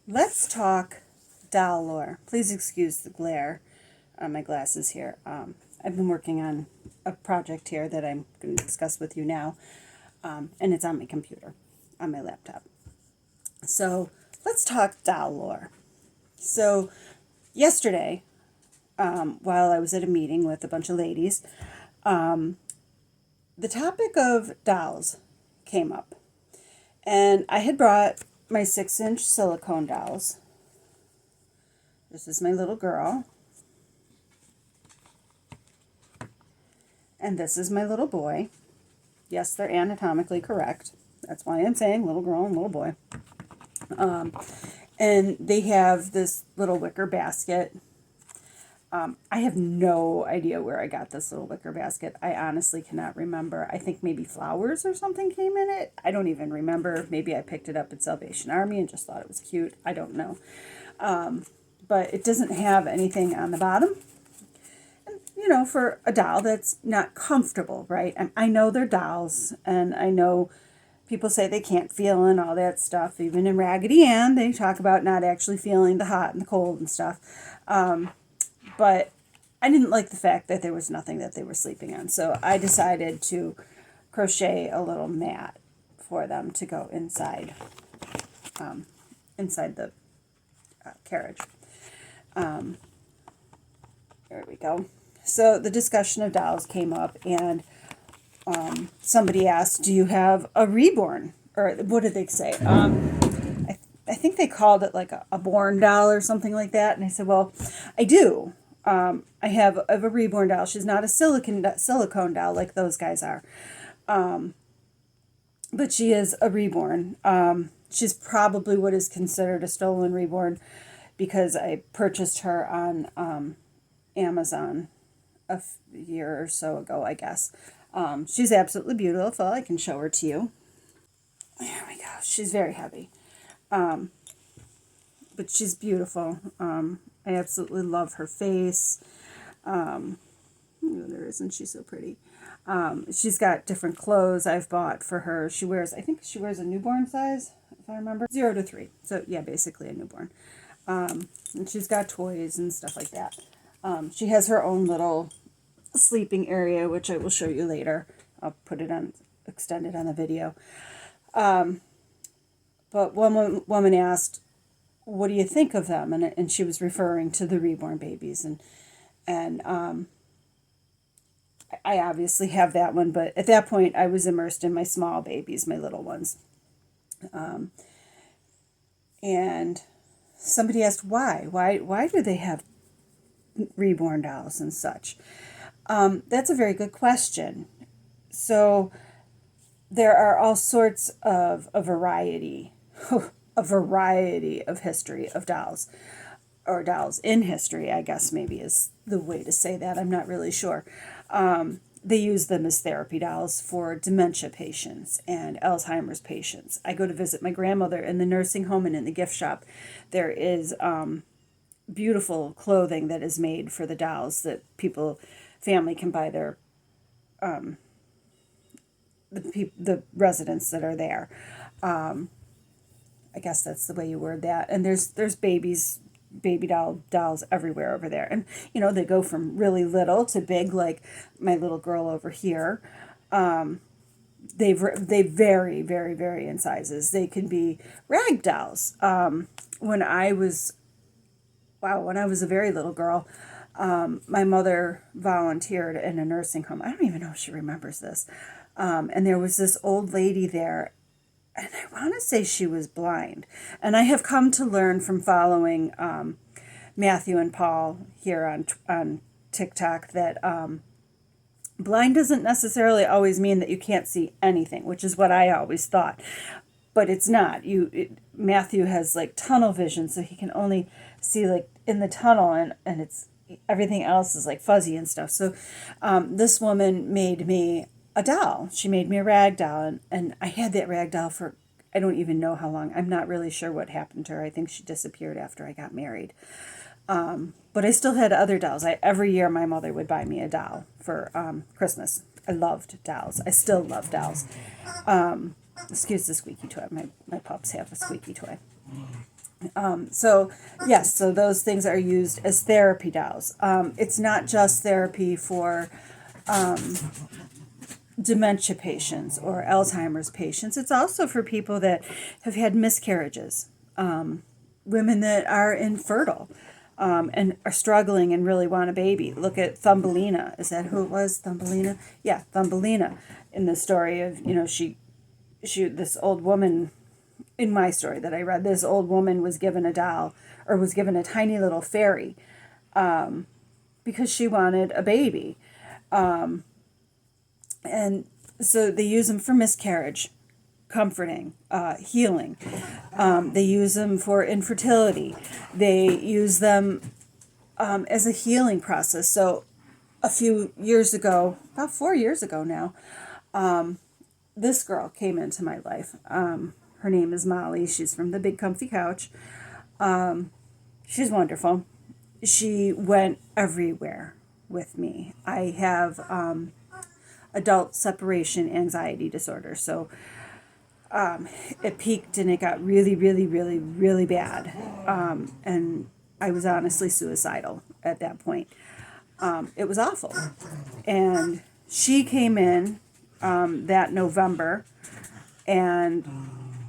Let's talk doll lore. Please excuse the glare on my glasses here. I've been working on a project here that I'm going to discuss with you now, and it's on my computer, on my laptop. So let's talk doll lore. So yesterday, while I was at a meeting with a bunch of ladies, the topic of dolls came up. And I had brought my 6-inch silicone dolls. This is my little girl. And this is my little boy. Yes, they're anatomically correct. That's why I'm saying little girl and little boy. And they have this little wicker basket. I have no idea where I got this little wicker basket. I honestly cannot remember. I think maybe flowers or something came in it. I don't even remember. Maybe I picked it up at Salvation Army and just thought it was cute. I don't know. But it doesn't have anything on the bottom. And, you know, for a doll, that's not comfortable, right? I know they're dolls, and I know people say they can't feel and all that stuff. Even in Raggedy Ann, they talk about not actually feeling the hot and the cold and stuff. But I didn't like the fact that there was nothing that they were sleeping on. So I decided to crochet a little mat for them to go inside the carriage. There we go. So the discussion of dolls came up, and somebody asked, do you have a reborn? Or what did they say? I think they called it like a born doll or something like that. And I said, well, I do. I have a reborn doll. She's not a silicone doll like those guys are. But she is a reborn. She's probably what is considered a stolen reborn because I purchased her on Amazon a year or so ago, I guess. She's absolutely beautiful. I can show her to you. There we go. She's very heavy. But she's beautiful. I absolutely love her face. There isn't she so pretty. She's got different clothes I've bought for her. I think she wears a newborn size, if I remember. 0 to 3. So yeah, basically a newborn. And she's got toys and stuff like that. She has her own little sleeping area, which I will show you later. I'll put it extended on the video. But one woman asked, what do you think of them? And she was referring to the reborn babies. And I obviously have that one, but at that point I was immersed in my small babies, my little ones. And somebody asked why? Why do they have reborn dolls and such? That's a very good question. So there are all sorts of a variety of history of dolls, or dolls in history, I guess maybe is the way to say that. I'm not really sure. They use them as therapy dolls for dementia patients and Alzheimer's patients. I go to visit my grandmother in the nursing home, and in the gift shop there is beautiful clothing that is made for the dolls that family can buy their the residents that are there. I guess that's the way you word that. And there's baby dolls everywhere over there. And, you know, they go from really little to big, like my little girl over here. They vary, very, very in sizes. They can be rag dolls. When I was a very little girl, my mother volunteered in a nursing home. I don't even know if she remembers this. And there was this old lady there, and I want to say she was blind. And I have come to learn from following Matthew and Paul here on TikTok that blind doesn't necessarily always mean that you can't see anything, which is what I always thought. But it's not. Matthew has like tunnel vision, so he can only see like in the tunnel, and it's everything else is like fuzzy and stuff. So this woman made me a doll. She made me a rag doll, and I had that rag doll for I don't even know how long. I'm not really sure what happened to her. I think she disappeared after I got married. But I still had other dolls. Every year my mother would buy me a doll for Christmas. I loved dolls. I still love dolls. Excuse the squeaky toy. My pups have a squeaky toy. So yes, so those things are used as therapy dolls. It's not just therapy for dementia patients or Alzheimer's patients. It's also for people that have had miscarriages, women that are infertile, and are struggling and really want a baby. Look at Thumbelina. Is that who it was? Thumbelina? Yeah, Thumbelina. In the story of, she this old woman, in my story that I read, this old woman was given a doll, or was given a tiny little fairy, because she wanted a baby. And so they use them for miscarriage, comforting, healing. They use them for infertility. They use them as a healing process. So a few years ago, about 4 years ago now, this girl came into my life. Her name is Molly. She's from the Big Comfy Couch. She's wonderful. She went everywhere with me. I have adult separation anxiety disorder. So it peaked and it got really, really, really, really bad. And I was honestly suicidal at that point. It was awful. And she came in that November, and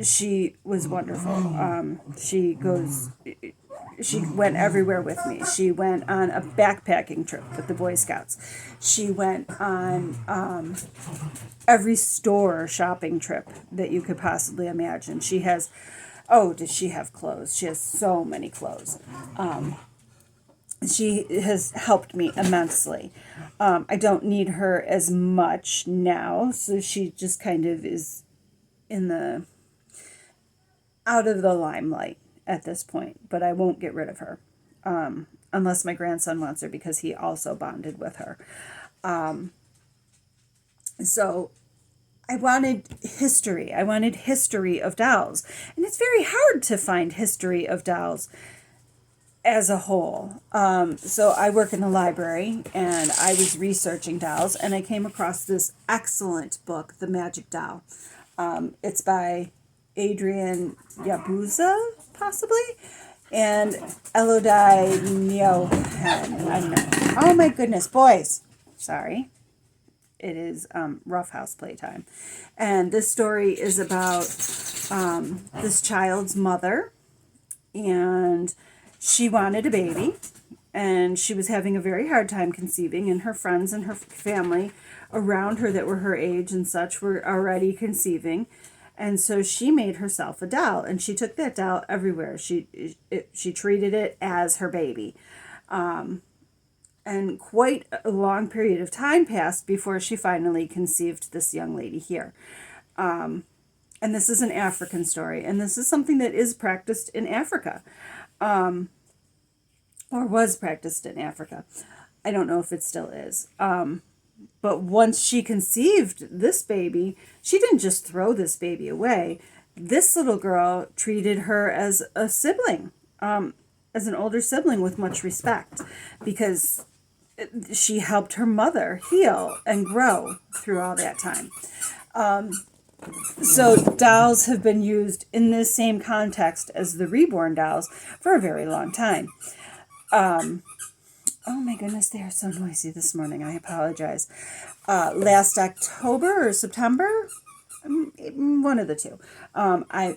she was wonderful. She went everywhere with me. She went on a backpacking trip with the Boy Scouts. She went on every store shopping trip that you could possibly imagine. She has, oh, does she have clothes? She has so many clothes. She has helped me immensely. I don't need her as much now, so she just kind of is in the out of the limelight at this point, but I won't get rid of her, unless my grandson wants her, because he also bonded with her. So I wanted history. I wanted history of dolls. And it's very hard to find history of dolls as a whole. So I work in a library, and I was researching dolls, and I came across this excellent book, The Magic Doll. It's by Adrian Yabuza, possibly, and Elodie Nyohen. I don't know. Oh my goodness, boys. Sorry. It is Rough House Playtime. And this story is about this child's mother, and she wanted a baby, and she was having a very hard time conceiving, and her friends and her family around her that were her age and such were already conceiving. And so she made herself a doll, and she took that doll everywhere. She treated it as her baby. And quite a long period of time passed before she finally conceived this young lady here. And this is an African story, and this is something that is practiced in Africa, or was practiced in Africa. I don't know if it still is. But once she conceived this baby, she didn't just throw this baby away. This little girl treated her as a sibling, as an older sibling with much respect, because she helped her mother heal and grow through all that time. So dolls have been used in this same context as the reborn dolls for a very long time. Oh my goodness, they are so noisy this morning. I apologize. Last October or September, one of the two, I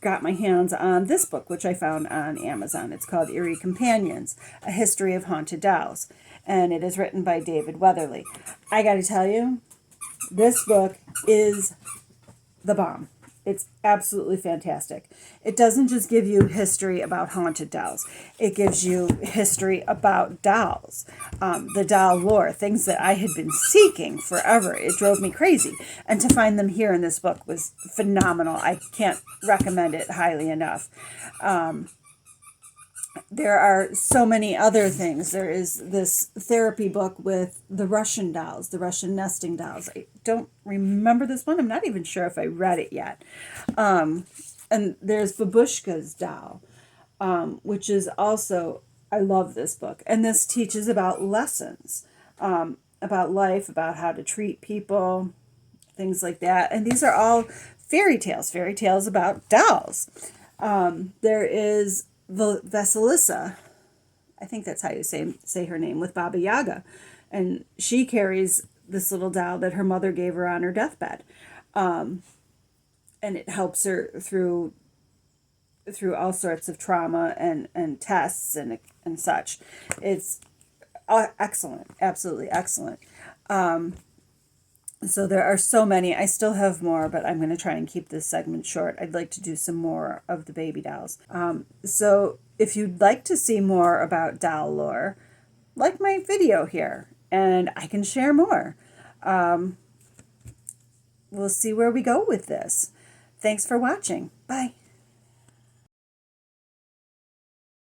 got my hands on this book, which I found on Amazon. It's called Eerie Companions, A History of Haunted Dolls, and it is written by David Weatherly. I got to tell you, this book is the bomb. It's absolutely fantastic. It doesn't just give you history about haunted dolls. It gives you history about dolls, the doll lore, things that I had been seeking forever. It drove me crazy. And to find them here in this book was phenomenal. I can't recommend it highly enough. There are so many other things. There is this therapy book with the Russian dolls, the Russian nesting dolls. I don't remember this one. I'm not even sure if I read it yet. And there's Babushka's doll, which is also, I love this book. And this teaches about lessons, about life, about how to treat people, things like that. And these are all fairy tales about dolls. There is Vasilisa, I think that's how you say her name, with Baba Yaga, and she carries this little doll that her mother gave her on her deathbed, and it helps her through all sorts of trauma and tests and such. It's excellent, absolutely excellent. So there are so many. I still have more, but I'm going to try and keep this segment short. I'd like to do some more of the baby dolls. So if you'd like to see more about doll lore, like my video here, and I can share more. We'll see where we go with this. Thanks for watching. Bye.